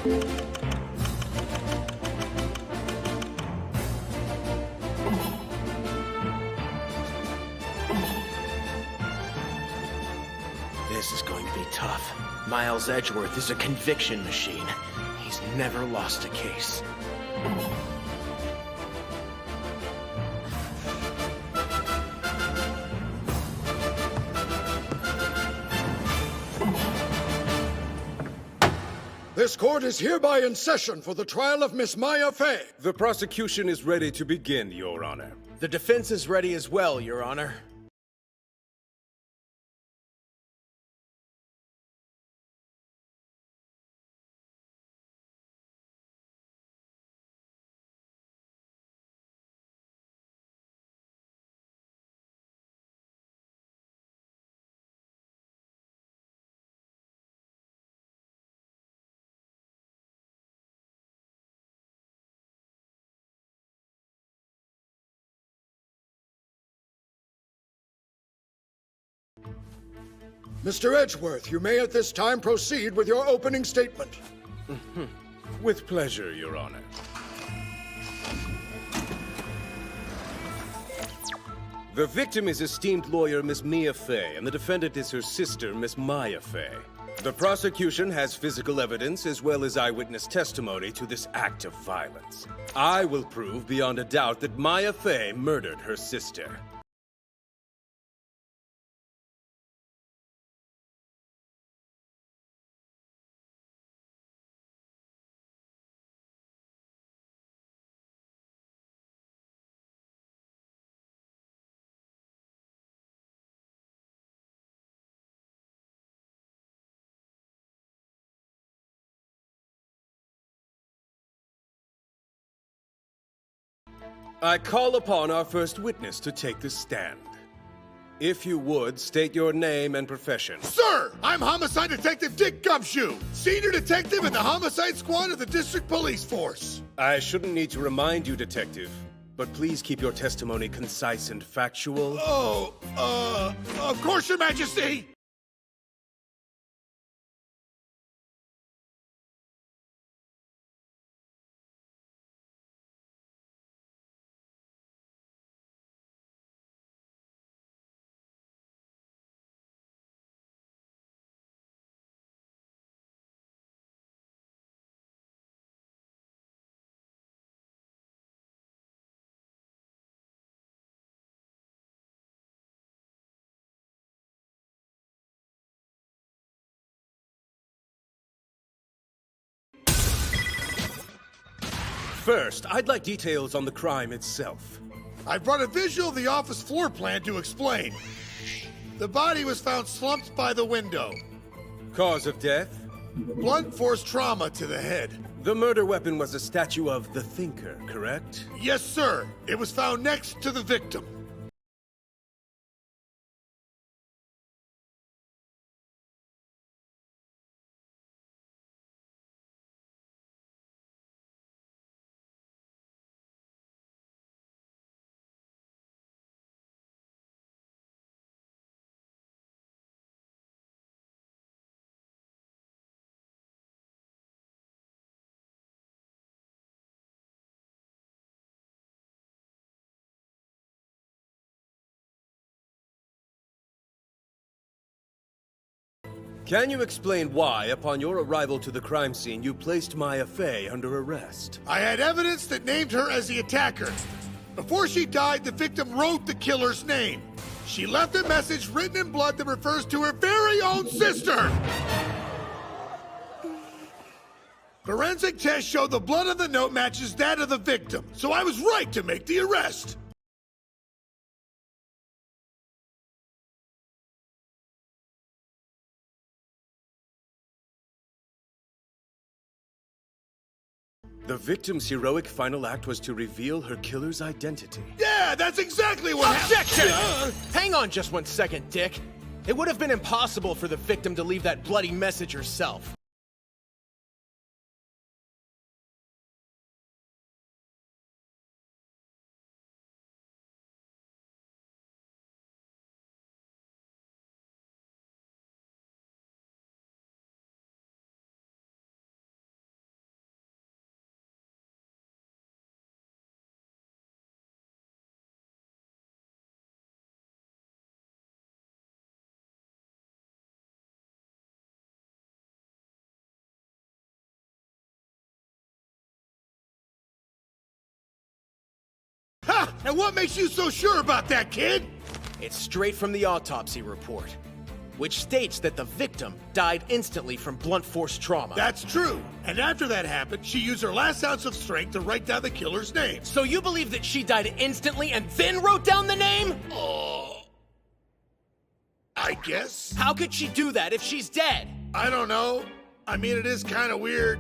This is going to be tough. Miles Edgeworth is a conviction machine. He's never lost a case. This court is hereby in session for the trial of Miss Maya Fey. The prosecution is ready to begin, Your Honor. The defense is ready as well, Your Honor. Mr. Edgeworth, you may at this time proceed with your opening statement. With pleasure, Your Honor. The victim is esteemed lawyer Miss Mia Fey, and the defendant is her sister, Miss Maya Fey. The prosecution has physical evidence as well as eyewitness testimony to this act of violence. I will prove beyond a doubt that Maya Fey murdered her sister. I call upon our first witness to take the stand. If you would, state your name and profession. Sir, I'm Homicide Detective Dick Gumshoe, Senior Detective in the Homicide Squad of the District Police Force. I shouldn't need to remind you, Detective, but please keep your testimony concise and factual. Of course, Your Majesty. First, I'd like details on the crime itself. I brought a visual of the office floor plan to explain. The body was found slumped by the window. Cause of death? Blunt force trauma to the head. The murder weapon was a statue of the Thinker, correct? Yes, sir. It was found next to the victim. Can you explain why, upon your arrival to the crime scene, you placed Maya Fey under arrest? I had evidence that named her as the attacker. Before she died, the victim wrote the killer's name. She left a message written in blood that refers to her very own sister. Forensic tests show the blood on the note matches that of the victim, so I was right to make the arrest. The victim's heroic final act was to reveal her killer's identity. Yeah, that's exactly what Objection! happened. Hang on just 1 second, Dick. It would have been impossible for the victim to leave that bloody message herself. And what makes you so sure about that, kid? It's straight from the autopsy report, which states that the victim died instantly from blunt force trauma. That's true. And after that happened, she used her last ounce of strength to write down the killer's name. So you believe that she died instantly and then wrote down the name? I guess. How could she do that if she's dead? I don't know. I mean, it is kind of weird.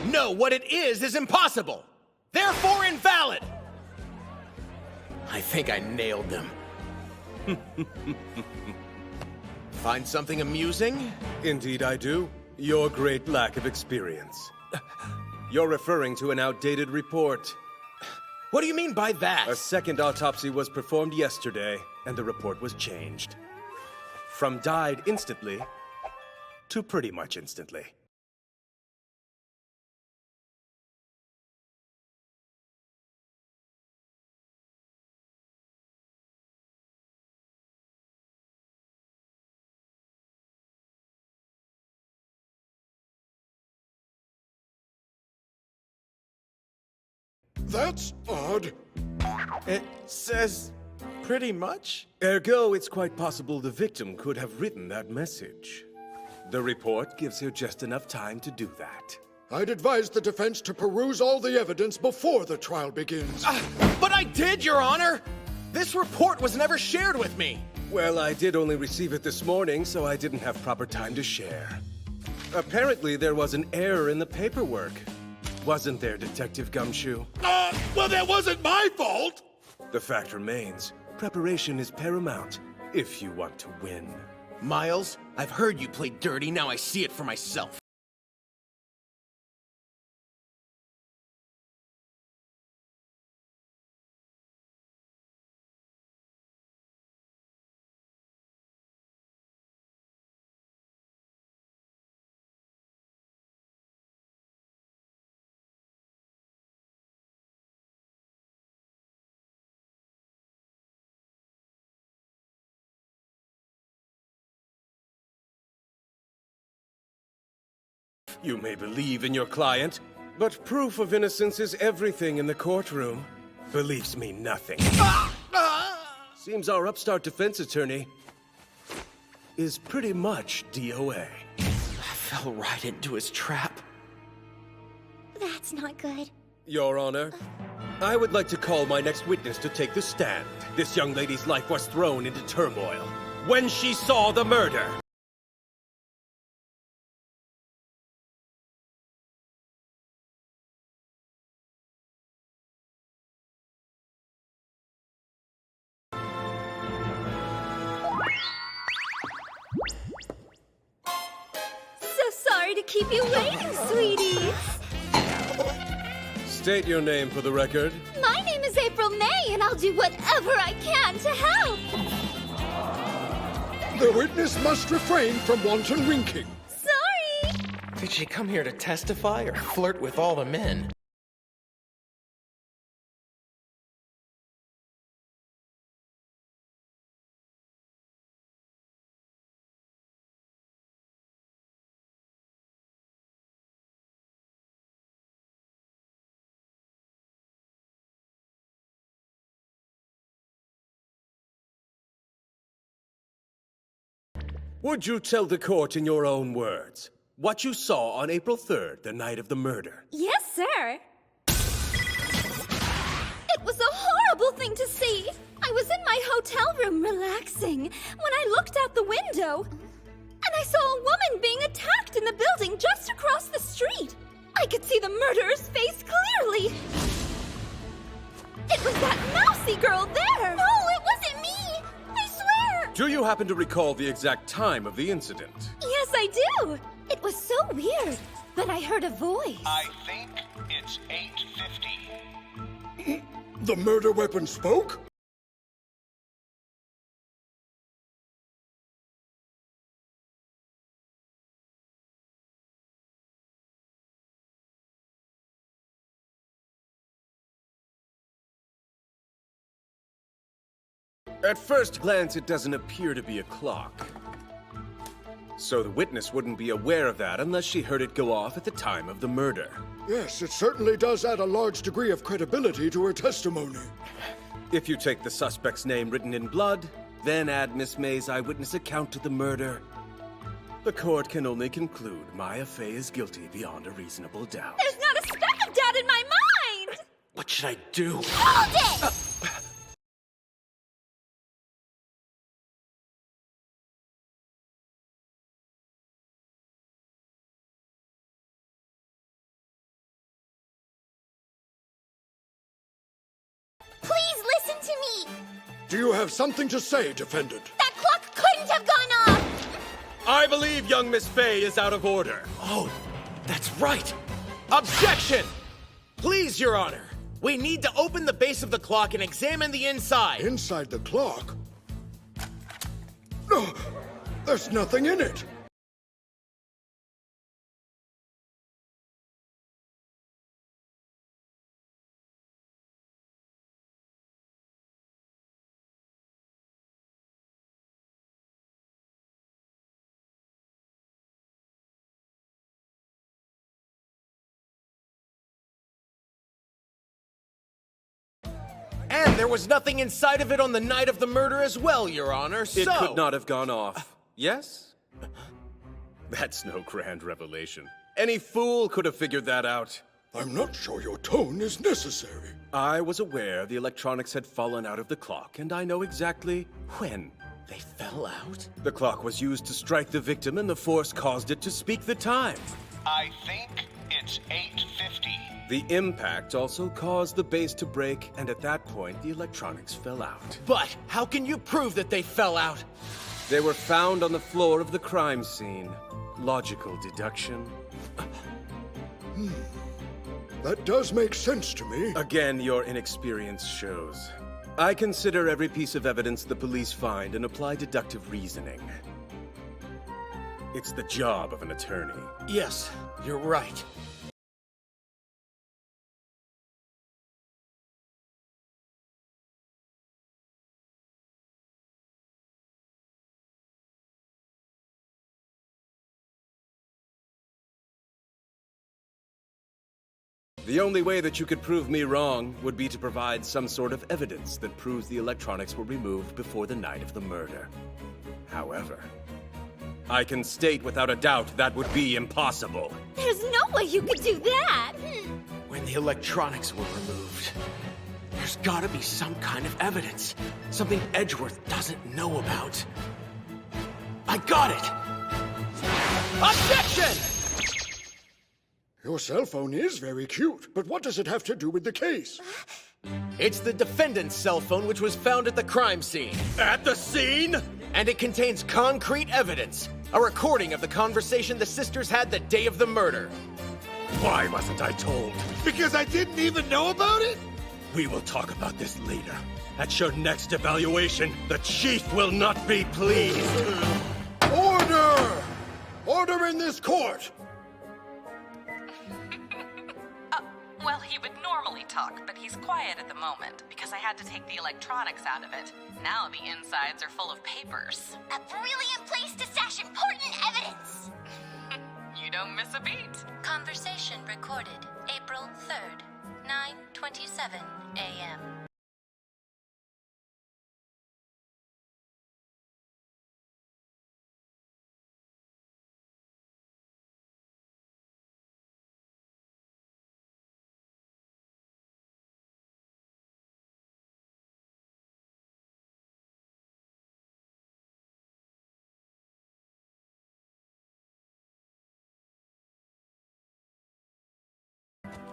No, what it is impossible. Therefore invalid. I think I nailed them. Find something amusing? Indeed I do. Your great lack of experience. You're referring to an outdated report. What do you mean by that? A second autopsy was performed yesterday, and the report was changed. From died instantly to pretty much instantly. That's odd. It says pretty much. Ergo, it's quite possible the victim could have written that message. The report gives her just enough time to do that. I'd advise the defense to peruse all the evidence before the trial begins. But I did, Your Honor! This report was never shared with me. Well, I did only receive it this morning, so I didn't have proper time to share. Apparently, there was an error in the paperwork. Wasn't there, Detective Gumshoe? Well, that wasn't my fault. The fact remains, preparation is paramount if you want to win. Miles, I've heard you play dirty, now I see it for myself. You may believe in your client, but proof of innocence is everything in the courtroom. Beliefs mean nothing. Seems our upstart defense attorney is pretty much DOA. I fell right into his trap. That's not good. Your Honor, I would like to call my next witness to take the stand. This young lady's life was thrown into turmoil when she saw the murder. So sorry to keep you waiting, sweetie. State your name for the record. My name is April May, and I'll do whatever I can to help. The witness must refrain from wanton winking. Sorry. Did she come here to testify or flirt with all the men? Would you tell the court in your own words what you saw on April 3rd, the night of the murder? Yes, sir. It was a horrible thing to see. I was in my hotel room relaxing when I looked out the window, and I saw a woman being attacked in the building just across the street. I could see the murderer's face clearly. It was that mousy girl there. No, it wasn't me. I swear. Do you happen to recall the exact time of the incident? Yes, I do. It was so weird, but I heard a voice. I think it's 8:50. The murder weapon spoke? At first glance, it doesn't appear to be a clock. So the witness wouldn't be aware of that unless she heard it go off at the time of the murder. Yes, it certainly does add a large degree of credibility to her testimony. If you take the suspect's name written in blood, then add Miss May's eyewitness account to the murder, the court can only conclude Maya Fey is guilty beyond a reasonable doubt. There's not a speck of doubt in my mind! What should I do? Hold it! Please listen to me! Do you have something to say, defendant? That clock couldn't have gone off! I believe young Miss Fey is out of order. Oh, that's right. Objection! Please, Your Honor. We need to open the base of the clock and examine the inside. Inside the clock? No, there's nothing in it. And there was nothing inside of it on the night of the murder as well, Your Honor, It could not have gone off. Yes? That's no grand revelation. Any fool could have figured that out. I'm not sure your tone is necessary. I was aware the electronics had fallen out of the clock, and I know exactly when. They fell out? The clock was used to strike the victim, and the force caused it to speak the time. I think it's 8:50. The impact also caused the base to break, and at that point, the electronics fell out. But how can you prove that they fell out? They were found on the floor of the crime scene. Logical deduction. That does make sense to me. Again, your inexperience shows. I consider every piece of evidence the police find and apply deductive reasoning. It's the job of an attorney. Yes, you're right. The only way that you could prove me wrong would be to provide some sort of evidence that proves the electronics were removed before the night of the murder. However, I can state without a doubt that would be impossible. There's no way you could do that! When the electronics were removed, there's gotta be some kind of evidence. Something Edgeworth doesn't know about. I got it! Objection! Your cell phone is very cute, but what does it have to do with the case? It's the defendant's cell phone, which was found at the crime scene. At the scene? And it contains concrete evidence. A recording of the conversation the sisters had the day of the murder. Why wasn't I told? Because I didn't even know about it? We will talk about this later. At your next evaluation, the chief will not be pleased. Order! Order in this court! Well, he would normally talk, but he's quiet at the moment because I had to take the electronics out of it. Now the insides are full of papers. A brilliant place to stash important evidence! You don't miss a beat. Conversation recorded April 3rd, 9:27 a.m.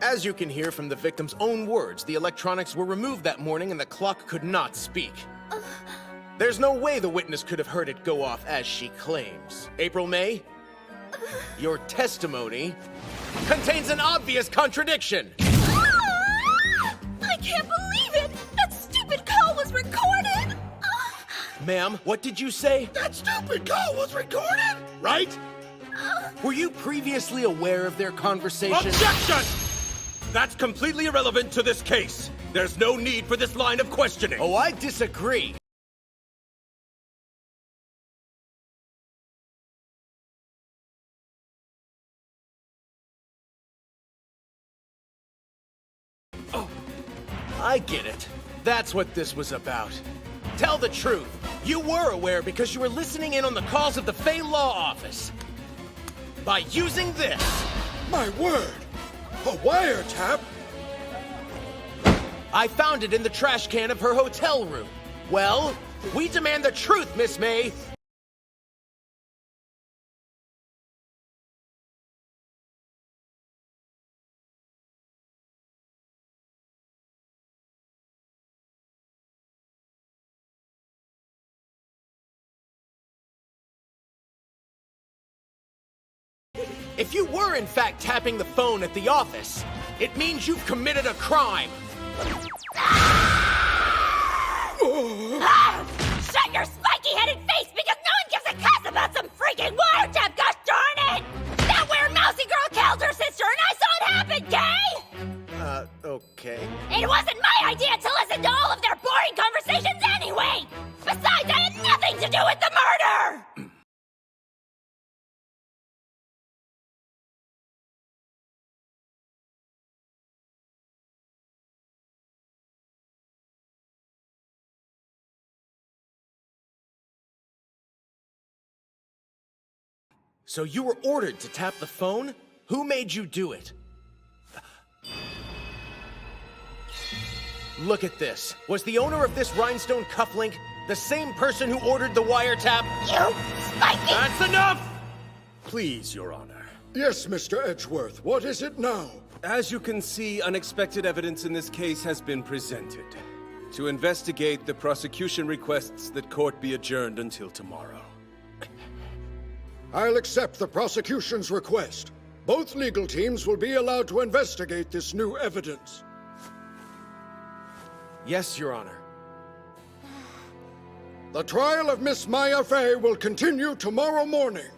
As you can hear from the victim's own words, the electronics were removed that morning and the clock could not speak. There's no way the witness could have heard it go off as she claims. April May, your testimony contains an obvious contradiction. I can't believe it! That stupid call was recorded! Ma'am, what did you say? That stupid call was recorded, right? Were you previously aware of their conversation? Objection! That's completely irrelevant to this case. There's no need for this line of questioning. Oh, I disagree. I get it. That's what this was about. Tell the truth. You were aware because you were listening in on the calls of the Fey Law Office. By using this. My word! A wiretap? I found it in the trash can of her hotel room. Well, we demand the truth, Miss May. If you were in fact tapping the phone at the office, it means you've committed a crime. Shut your spiky-headed face because no one gives a cuss about some freaking wiretap, gosh darn it! That weird mousy girl killed her sister and I saw it happen, Kay! Okay. It wasn't my idea to listen to all of their boring conversations anyway! Besides, I had nothing to do with the murder! So you were ordered to tap the phone? Who made you do it? Look at this. Was the owner of this rhinestone cufflink the same person who ordered the wiretap? You spiky... That's enough! Please, Your Honor. Yes, Mr. Edgeworth. What is it now? As you can see, unexpected evidence in this case has been presented. To investigate, the prosecution requests that court be adjourned until tomorrow. I'll accept the prosecution's request. Both legal teams will be allowed to investigate this new evidence. Yes, Your Honor. The trial of Miss Maya Fey will continue tomorrow morning.